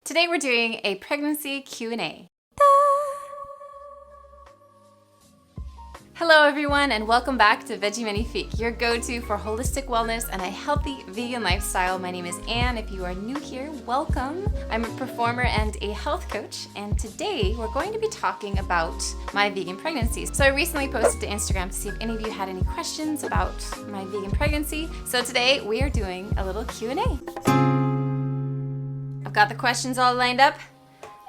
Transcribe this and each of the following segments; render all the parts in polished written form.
Today we're doing a pregnancy Q&A. Hello everyone and welcome back to Veggie Magnifique, your go-to for holistic wellness and a healthy vegan lifestyle. My name is Anne. If you are new here, welcome. I'm a performer and a health coach, and today we're going to be talking about my vegan pregnancy. So I recently posted to Instagram to see if any of you had any questions about my vegan pregnancy. So today we are doing a little Q&A. I've got the questions all lined up.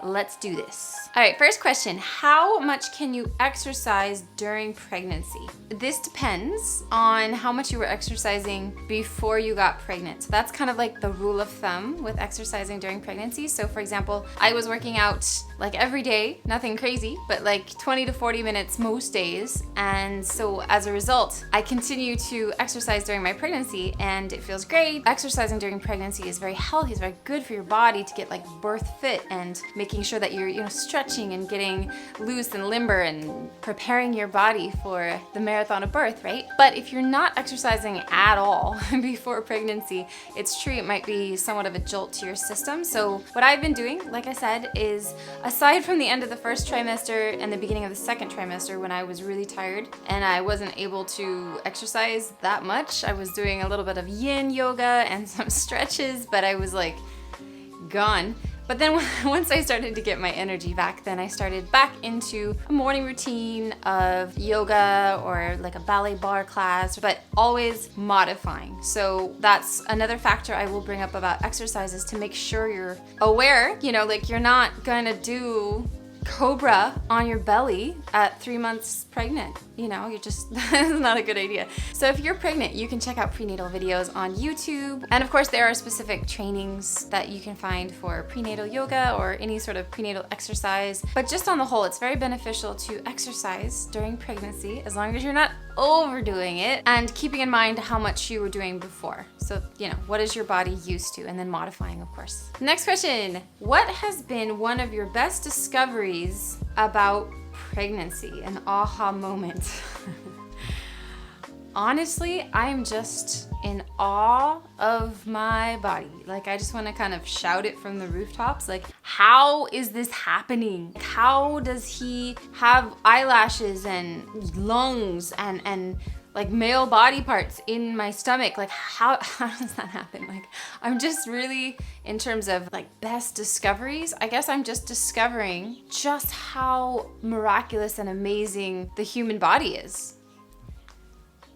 Let's do this. All right, first question. How much can you exercise during pregnancy? This depends on how much you were exercising before you got pregnant. So that's kind of like the rule of thumb with exercising during pregnancy. So for example, I was working out like every day, nothing crazy, but like 20 to 40 minutes most days. And so as a result, I continue to exercise during my pregnancy and it feels great. Exercising during pregnancy is very healthy, it's very good for your body to get like birth fit and making sure that you're stretching and getting loose and limber and preparing your body for the marathon of birth, right? But if you're not exercising at all before pregnancy, it's true it might be somewhat of a jolt to your system. So what I've been doing, like I said, is aside from the end of the first trimester and the beginning of the second trimester when I was really tired and I wasn't able to exercise that much, I was doing a little bit of yin yoga and some stretches, but I was like gone. But then once I started to get my energy back, then I started back into a morning routine of yoga or like a ballet bar class, but always modifying. So that's another factor I will bring up about exercises to make sure you're aware, like you're not gonna do Cobra on your belly at 3 months pregnant. You're just, that's not a good idea. So if you're pregnant, you can check out prenatal videos on YouTube. And of course, there are specific trainings that you can find for prenatal yoga or any sort of prenatal exercise. But just on the whole, it's very beneficial to exercise during pregnancy as long as you're not overdoing it and keeping in mind how much you were doing before. So, what is your body used to, and then modifying, of course. Next question. What has been one of your best discoveries about pregnancy? An aha moment. Honestly, I'm just in awe of my body. Like, I just want to kind of shout it from the rooftops. Like, how is this happening? How does he have eyelashes and lungs and like male body parts in my stomach? Like, how does that happen? Like, I'm just really, in terms of like best discoveries, I guess I'm just discovering just how miraculous and amazing the human body is.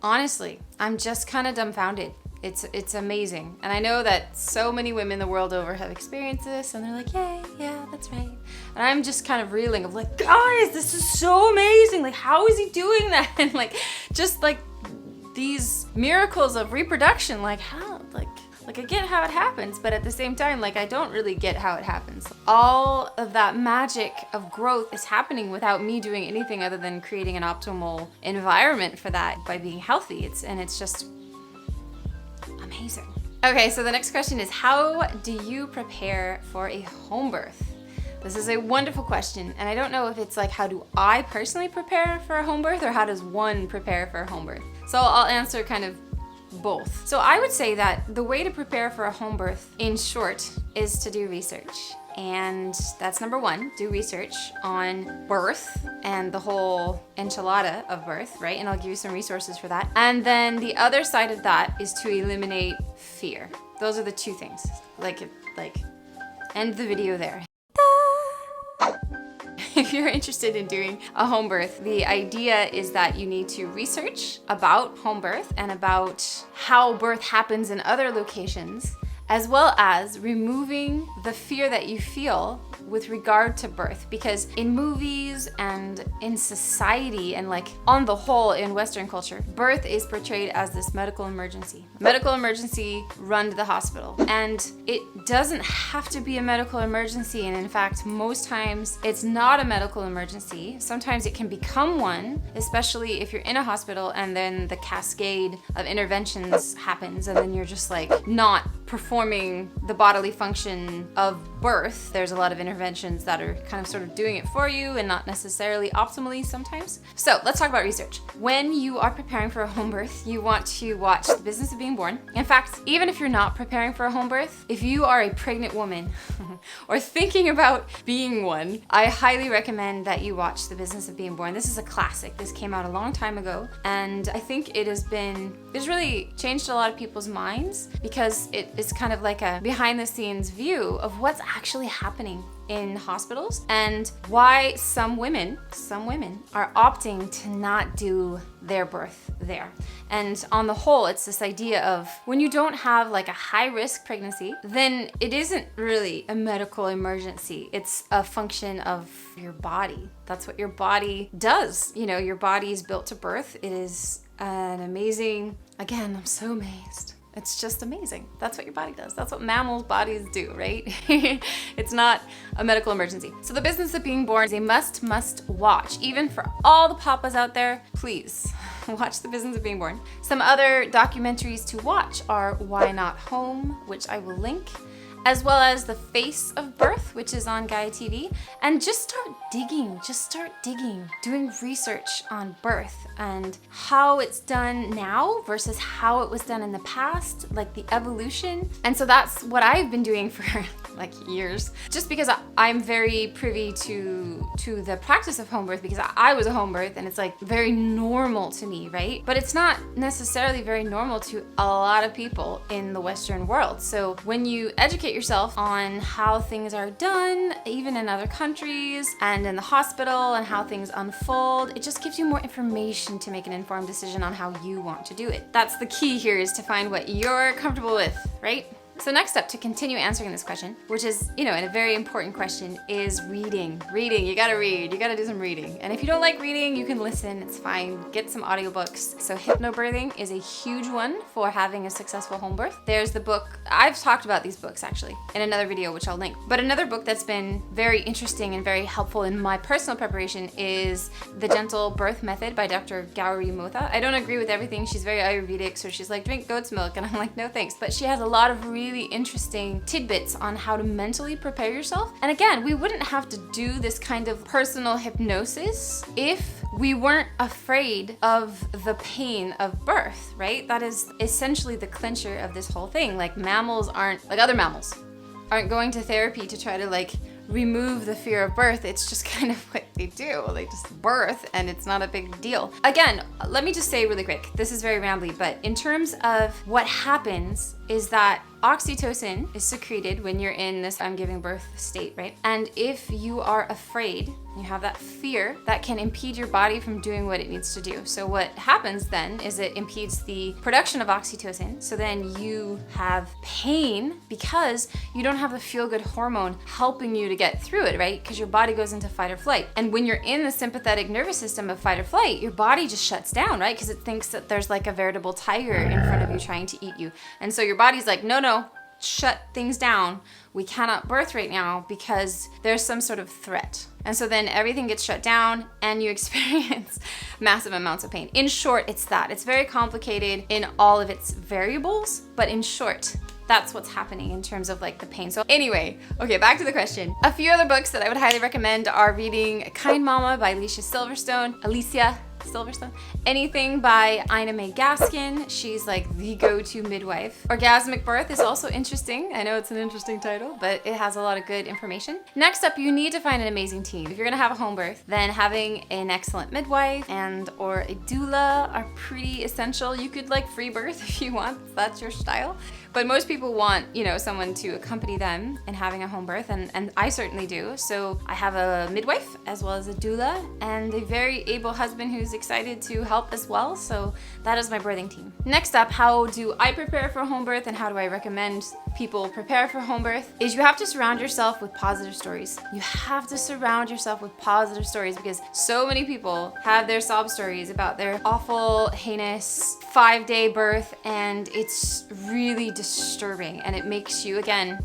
Honestly, I'm just kind of dumbfounded. It's amazing. And I know that so many women the world over have experienced this and they're like, yay, yeah, that's right. And I'm just kind of reeling of like, guys, this is so amazing. Like, how is he doing that? And like, just like these miracles of reproduction, like how, like I get how it happens, but at the same time, like I don't really get how it happens. All of that magic of growth is happening without me doing anything other than creating an optimal environment for that by being healthy. It's just amazing. Okay, so the next question is, how do you prepare for a home birth? This is a wonderful question, and I don't know if it's like, how do I personally prepare for a home birth, or how does one prepare for a home birth? So I'll answer kind of both. So I would say that the way to prepare for a home birth, in short, is to do research. And that's number one, do research on birth and the whole enchilada of birth, right? And I'll give you some resources for that. And then the other side of that is to eliminate fear. Those are the two things. Like end the video there. If you're interested in doing a home birth, the idea is that you need to research about home birth and about how birth happens in other locations, as well as removing the fear that you feel with regard to birth. Because in movies and in society and like on the whole in Western culture, birth is portrayed as this medical emergency. Medical emergency, run to the hospital. And it doesn't have to be a medical emergency. And in fact, most times it's not a medical emergency. Sometimes it can become one, especially if you're in a hospital and then the cascade of interventions happens and then you're just like not performing performing the bodily function of birth. There's a lot of interventions that are kind of sort of doing it for you and not necessarily optimally sometimes. So let's talk about research. When you are preparing for a home birth, you want to watch The Business of Being Born. In fact, even if you're not preparing for a home birth, if you are a pregnant woman or thinking about being one, I highly recommend that you watch The Business of Being Born. This is a classic. This came out a long time ago, and I think it's really changed a lot of people's minds because it is kind of like a behind the scenes view of what's actually happening in hospitals and why some women are opting to not do their birth there. And on the whole, it's this idea of when you don't have like a high risk pregnancy, then it isn't really a medical emergency. It's a function of your body. That's what your body does. You know, your body is built to birth. It is an amazing, again, I'm so amazed. It's just amazing. That's what your body does. That's what mammals' bodies do, right? It's not a medical emergency. So The Business of Being Born is a must watch. Even for all the papas out there, please watch The Business of Being Born. Some other documentaries to watch are Why Not Home, which I will link, as well as The Face of Birth, which is on Gaia TV. And just start digging, doing research on birth and how it's done now versus how it was done in the past, like the evolution. And so that's what I've been doing for like years, just because I'm very privy to the practice of home birth because I was a home birth and it's like very normal to me, right? But it's not necessarily very normal to a lot of people in the Western world. So when you educate yourself on how things are done, even in other countries and in the hospital and how things unfold, it just gives you more information to make an informed decision on how you want to do it. That's the key here, is to find what you're comfortable with, right? So next up, to continue answering this question, which is, and a very important question, is reading. Reading, you gotta read, you gotta do some reading. And if you don't like reading, you can listen, it's fine. Get some audiobooks. So hypnobirthing is a huge one for having a successful home birth. There's the book, I've talked about these books actually in another video, which I'll link. But another book that's been very interesting and very helpful in my personal preparation is The Gentle Birth Method by Dr. Gauri Motha. I don't agree with everything. She's very Ayurvedic, so she's like, drink goat's milk, and I'm like, no thanks. But she has a lot of really interesting tidbits on how to mentally prepare yourself. And again, we wouldn't have to do this kind of personal hypnosis if we weren't afraid of the pain of birth, right? That is essentially the clincher of this whole thing. Like mammals aren't, like other mammals, aren't going to therapy to try to like remove the fear of birth. It's just kind of what they do. They just birth and it's not a big deal. Again, let me just say really quick, this is very rambly, but in terms of what happens is that oxytocin is secreted when you're in this I'm giving birth state, right? And if you are afraid, you have that fear, that can impede your body from doing what it needs to do. So what happens then is it impedes the production of oxytocin. So then you have pain because you don't have the feel-good hormone helping you to get through it, right? Because your body goes into fight or flight. And when you're in the sympathetic nervous system of fight or flight, your body just shuts down, right? Because it thinks that there's like a veritable tiger in front of you trying to eat you. And so your body's like, no, shut things down. We cannot birth right now because there's some sort of threat. And so then everything gets shut down and you experience massive amounts of pain. In short, it's that. It's very complicated in all of its variables, but in short, that's what's happening in terms of like the pain. So anyway, okay, back to the question. A few other books that I would highly recommend are reading Kind Mama by Alicia Silverstone. Anything by Ina May Gaskin. She's like the go-to midwife. Orgasmic Birth is also interesting. I know it's an interesting title, but it has a lot of good information. Next up, you need to find an amazing team. If you're gonna have a home birth, then having an excellent midwife and or a doula are pretty essential. You could like free birth if you want, if that's your style. But most people want, someone to accompany them in having a home birth, and I certainly do. So I have a midwife as well as a doula and a very able husband who's excited to help as well. So that is my birthing team. Next up, how do I prepare for a home birth and how do I recommend people prepare for home birth? Is you have to surround yourself with positive stories. You have to surround yourself with positive stories because so many people have their sob stories about their awful, heinous 5-day birth, and it's really disturbing and it makes you, again,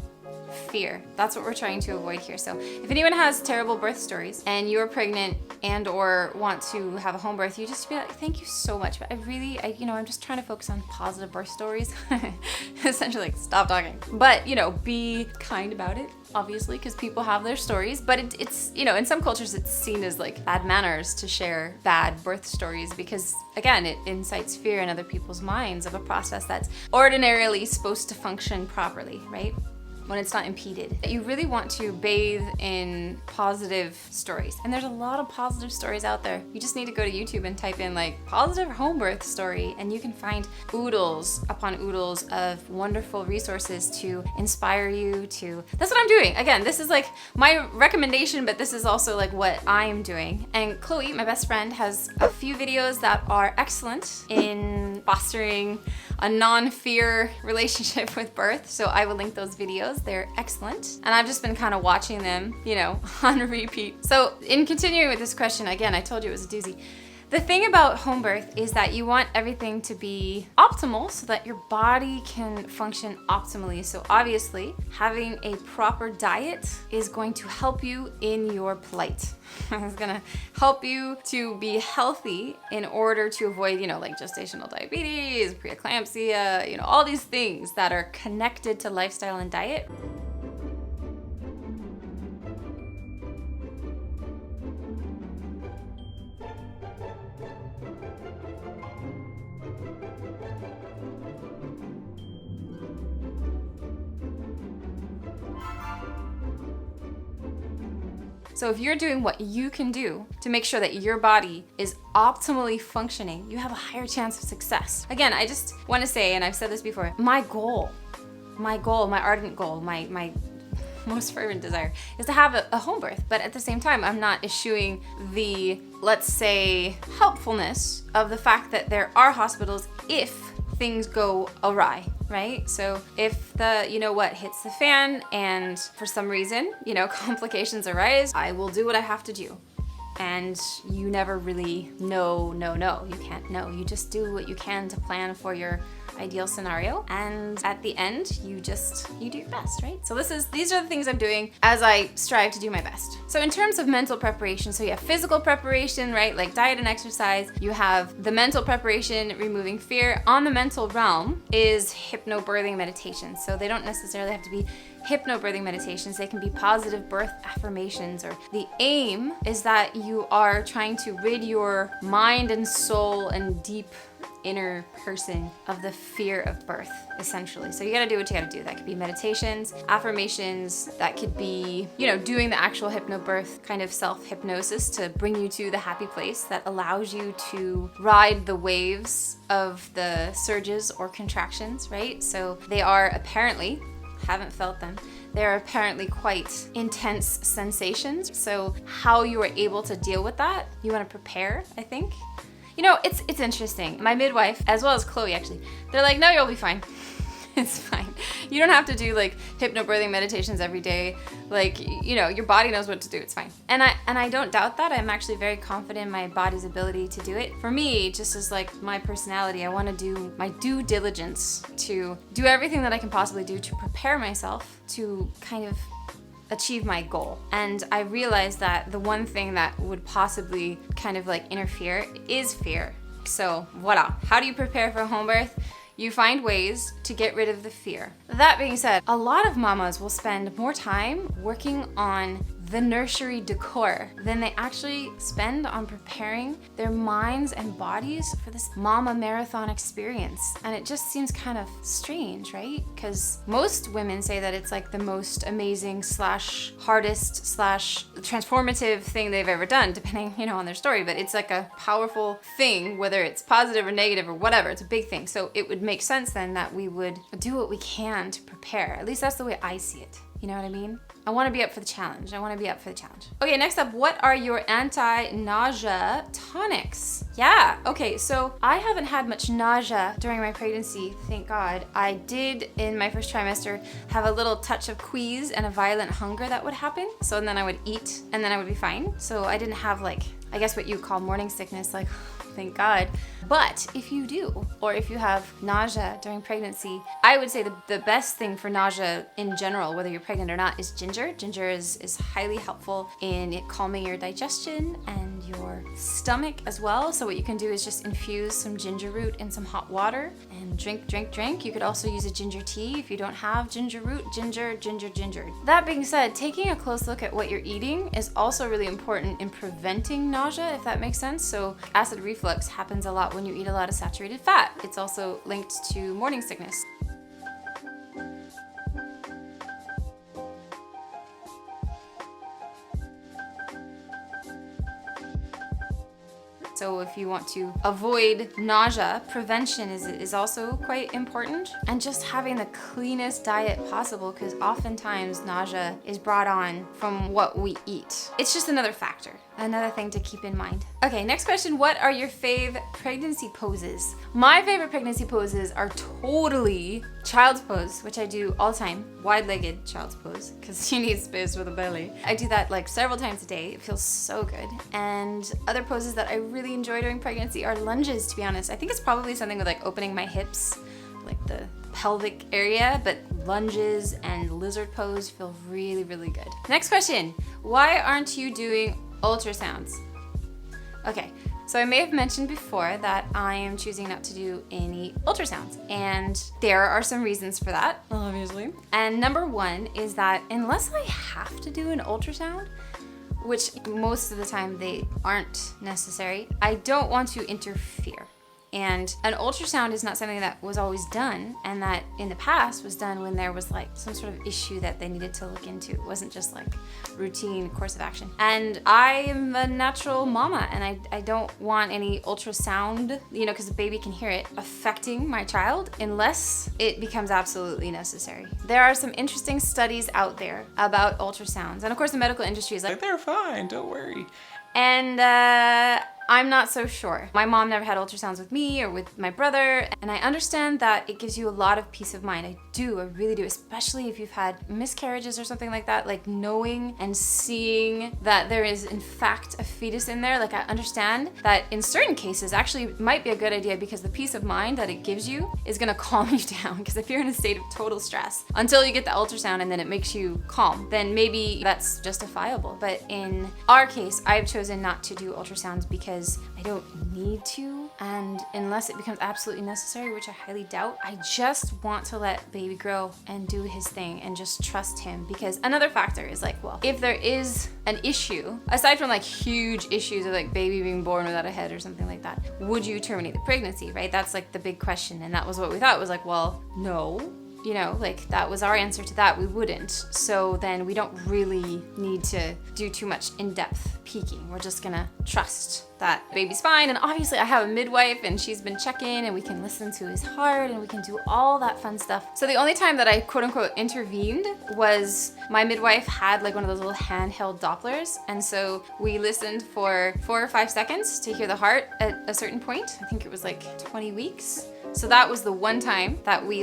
fear. That's what we're trying to avoid here. So if anyone has terrible birth stories and you're pregnant and or want to have a home birth, you just be like, thank you so much. But I'm just trying to focus on positive birth stories. Essentially, like, stop talking. But, be kind about it, obviously, because people have their stories. But it's, in some cultures, it's seen as like bad manners to share bad birth stories because, again, it incites fear in other people's minds of a process that's ordinarily supposed to function properly, right? When it's not impeded. You really want to bathe in positive stories. And there's a lot of positive stories out there. You just need to go to YouTube and type in like positive home birth story and you can find oodles upon oodles of wonderful resources to inspire you to. That's what I'm doing. Again, this is like my recommendation, but this is also like what I'm doing. And Chloe, my best friend, has a few videos that are excellent in fostering a non-fear relationship with birth. So I will link those videos. They're excellent. And I've just been kind of watching them, on repeat. So in continuing with this question, again, I told you it was a doozy. The thing about home birth is that you want everything to be optimal so that your body can function optimally. So obviously, having a proper diet is going to help you in your plight. It's gonna help you to be healthy in order to avoid, like gestational diabetes, preeclampsia, all these things that are connected to lifestyle and diet. So if you're doing what you can do to make sure that your body is optimally functioning, you have a higher chance of success. Again, I just want to say, and I've said this before, my ardent goal, my most fervent desire is to have a home birth. But at the same time, I'm not eschewing the, let's say, helpfulness of the fact that there are hospitals if things go awry, right? So if the, hits the fan and for some reason, complications arise, I will do what I have to do. And you never really know. You can't know. You just do what you can to plan for your ideal scenario. And at the end, you do your best, right? So these are the things I'm doing as I strive to do my best. So in terms of mental preparation, so you have physical preparation, right? Like diet and exercise. You have the mental preparation, removing fear. On the mental realm is hypnobirthing meditation. So they don't necessarily have to be hypnobirthing meditations. They can be positive birth affirmations, or the aim is that you are trying to rid your mind and soul and deep inner person of the fear of birth, essentially. So you gotta do what you gotta do. That could be meditations, affirmations, that could be, doing the actual hypnobirth kind of self-hypnosis to bring you to the happy place that allows you to ride the waves of the surges or contractions, right? So they are apparently, haven't felt them, they're apparently quite intense sensations. So how you are able to deal with that, you wanna prepare, I think. It's interesting. My midwife, as well as Chloe actually, they're like, no, you'll be fine. It's fine. You don't have to do like hypnobirthing meditations every day. Like, your body knows what to do. It's fine. And I don't doubt that. I'm actually very confident in my body's ability to do it. For me, just as like my personality, I want to do my due diligence to do everything that I can possibly do to prepare myself to kind of achieve my goal. And I realized that the one thing that would possibly kind of like interfere is fear. So voila. How do you prepare for a home birth? You find ways to get rid of the fear. That being said, a lot of mamas will spend more time working on the nursery decor than they actually spend on preparing their minds and bodies for this mama marathon experience. And it just seems kind of strange, right? Because most women say that it's like the most amazing / hardest / transformative thing they've ever done, depending, on their story. But it's like a powerful thing, whether it's positive or negative or whatever. It's a big thing. So it would make sense then that we would do what we can to prepare. At least that's the way I see it. You know what I mean? I want to be up for the challenge. Okay, next up, what are your anti-nausea tonics? Yeah, okay, so I haven't had much nausea during my pregnancy, thank God. I did, in my first trimester, have a little touch of quease and a violent hunger that would happen. So and then I would eat, and then I would be fine. So I didn't have like, I guess what you call morning sickness, like thank God. But if you do, or if you have nausea during pregnancy, I would say the best thing for nausea in general, whether you're pregnant or not, is ginger. Ginger is highly helpful in it calming your digestion and your stomach as well. So what you can do is just infuse some ginger root in some hot water and drink. You could also use a ginger tea if you don't have ginger root. Ginger. That being said, taking a close look at what you're eating is also really important in preventing nausea, if that makes sense. So acid reflux happens a lot when you eat a lot of saturated fat. It's also linked to morning sickness. So if you want to avoid nausea, prevention is also quite important. And just having the cleanest diet possible, because oftentimes nausea is brought on from what we eat. It's just another factor, another thing to keep in mind. Okay, next question. What are your fave pregnancy poses? My favorite pregnancy poses are totally child's pose, which I do all the time. Wide-legged child's pose, because you need space for the belly. I do that like several times a day. It feels so good. And other poses that I really enjoy during pregnancy are lunges, to be honest. I think it's probably something with like opening my hips, like the pelvic area, but lunges and lizard pose feel really, really good. Next question. Why aren't you doing ultrasounds? Okay, so I may have mentioned before that I am choosing not to do any ultrasounds, and there are some reasons for that, obviously. And number one is that unless I have to do an ultrasound, which most of the time they aren't necessary, I don't want to interfere. And an ultrasound is not something that was always done, and that in the past was done when there was like some sort of issue that they needed to look into. It wasn't just like routine course of action. And I am a natural mama, and I don't want any ultrasound, because the baby can hear it, affecting my child unless it becomes absolutely necessary. There are some interesting studies out there about ultrasounds, and of course the medical industry is like, they're fine, don't worry. And I'm not so sure. My mom never had ultrasounds with me or with my brother, and I understand that it gives you a lot of peace of mind. I really do, especially if you've had miscarriages or something like that, like knowing and seeing that there is in fact a fetus in there. Like, I understand that in certain cases actually it might be a good idea, because the peace of mind that it gives you is gonna calm you down, because if you're in a state of total stress until you get the ultrasound and then it makes you calm, then maybe that's justifiable. But in our case, I've chosen not to do ultrasounds because I don't need to, and unless it becomes absolutely necessary, which I highly doubt, I just want to let baby grow and do his thing and just trust him. Because another factor is like, well, if there is an issue, aside from like huge issues of like baby being born without a head or something like that, would you terminate the pregnancy, right? That's like the big question. And that was what we thought. It was like, well, no. Like that was our answer to that. We wouldn't. So then we don't really need to do too much in-depth peeking. We're just gonna trust that baby's fine. And obviously I have a midwife and she's been checking, and we can listen to his heart and we can do all that fun stuff. So the only time that I quote unquote intervened was my midwife had like one of those little handheld Dopplers. And so we listened for 4 or 5 seconds to hear the heart at a certain point. I think it was like 20 weeks. So that was the one time that we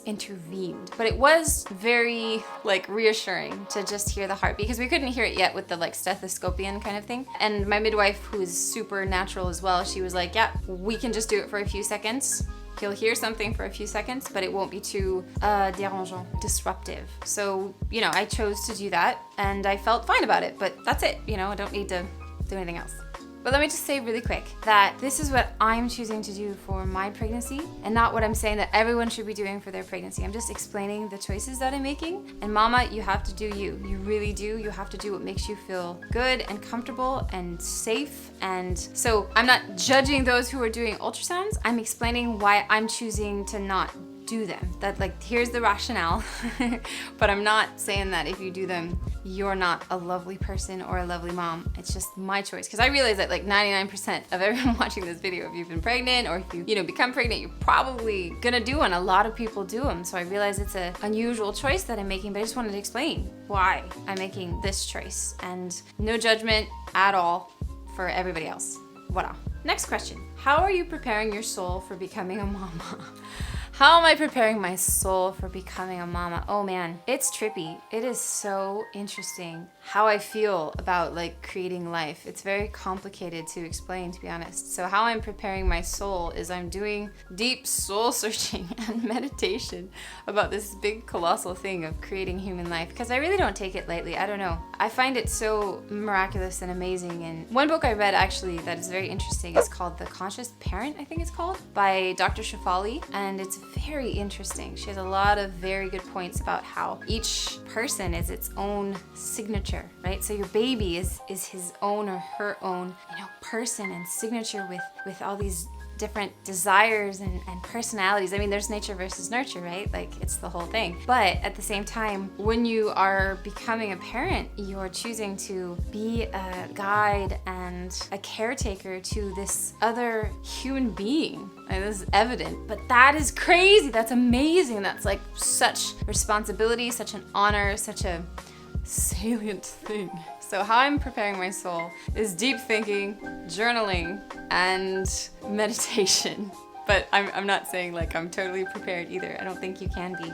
intervened. But it was very reassuring to just hear the heart, because we couldn't hear it yet with the stethoscopian kind of thing. And my midwife, who is super natural as well, she was like, yeah, we can just do it for a few seconds. He'll hear something for a few seconds, but it won't be too dérangeant, disruptive. So, I chose to do that and I felt fine about it, but that's it. I don't need to do anything else. But let me just say really quick that this is what I'm choosing to do for my pregnancy, and not what I'm saying that everyone should be doing for their pregnancy. I'm just explaining the choices that I'm making. And mama, you have to do you. You really do. You have to do what makes you feel good and comfortable and safe. And so I'm not judging those who are doing ultrasounds. I'm explaining why I'm choosing to not do them. That here's the rationale. But I'm not saying that if you do them, you're not a lovely person or a lovely mom. It's just my choice. Because I realize that 99% of everyone watching this video, if you've been pregnant or if you become pregnant, you're probably gonna do one. A lot of people do them. So I realize it's an unusual choice that I'm making, but I just wanted to explain why I'm making this choice. And no judgment at all for everybody else. Voila. Next question. How are you preparing your soul for becoming a mama? How am I preparing my soul for becoming a mama? Oh man, it's trippy. It is so interesting how I feel about like creating life. It's very complicated to explain, to be honest. So how I'm preparing my soul is I'm doing deep soul searching and meditation about this big colossal thing of creating human life, because I really don't take it lightly. I don't know. I find it so miraculous and amazing. And one book I read actually that is very interesting is called The Conscious Parent, I think it's called, by Dr. Shefali, and it's very interesting. She has a lot of very good points about how each person is its own signature, right? So your baby is his own or her own, person and signature with all these different desires and personalities. I mean, there's nature versus nurture, right? Like, it's the whole thing. But at the same time, when you are becoming a parent, you're choosing to be a guide and a caretaker to this other human being. And this is evident, but that is crazy. That's amazing. That's like such responsibility, such an honor, such a salient thing. So how I'm preparing my soul is deep thinking, journaling, and meditation. But I'm not saying like I'm totally prepared either. I don't think you can be,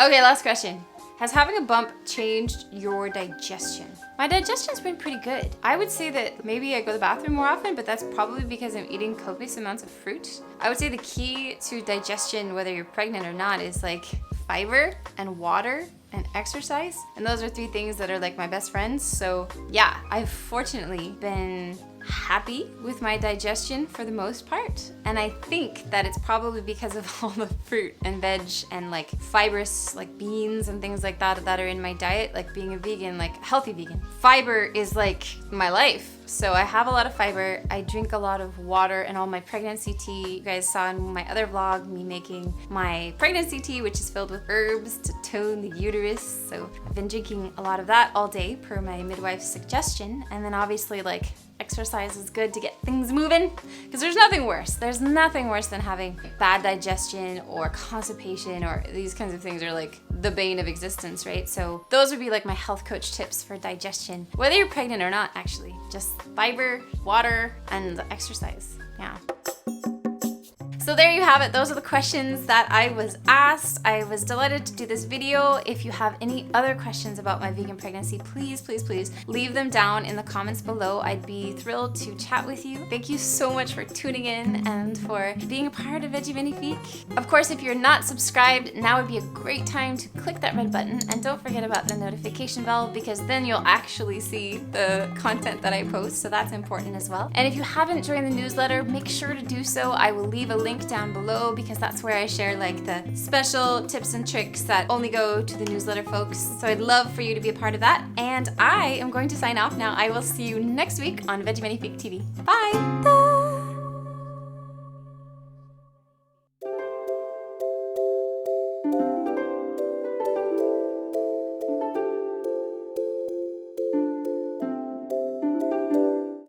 Okay, last question. Has having a bump changed your digestion? My digestion's been pretty good. I would say that maybe I go to the bathroom more often, but that's probably because I'm eating copious amounts of fruit. I would say the key to digestion, whether you're pregnant or not, is like fiber and water and exercise. And those are 3 things that are like my best friends. So yeah, I've fortunately been happy with my digestion for the most part. And I think that it's probably because of all the fruit and veg and like fibrous like beans and things like that are in my diet, like being a vegan, like healthy vegan. Fiber is like my life. So I have a lot of fiber. I drink a lot of water and all my pregnancy tea. You guys saw in my other vlog me making my pregnancy tea, which is filled with herbs to tone the uterus. So I've been drinking a lot of that all day per my midwife's suggestion. And then obviously like exercise is good to get things moving, because there's nothing worse. There's nothing worse than having bad digestion or constipation, or these kinds of things are like the bane of existence, right? So those would be like my health coach tips for digestion, whether you're pregnant or not, actually. Just fiber, water, and exercise. Yeah. So there you have it. Those are the questions that I was asked. I was delighted to do this video. If you have any other questions about my vegan pregnancy, please, please, please leave them down in the comments below. I'd be thrilled to chat with you. Thank you so much for tuning in and for being a part of Veggie Magnifique. Of course, if you're not subscribed, now would be a great time to click that red button, and don't forget about the notification bell, because then you'll actually see the content that I post, so that's important as well. And if you haven't joined the newsletter, make sure to do so. I will leave a link down below, because that's where I share like the special tips and tricks that only go to the newsletter folks. So I'd love for you to be a part of that. And I am going to sign off now. I will see you next week on Veggie Magnifique TV. Bye!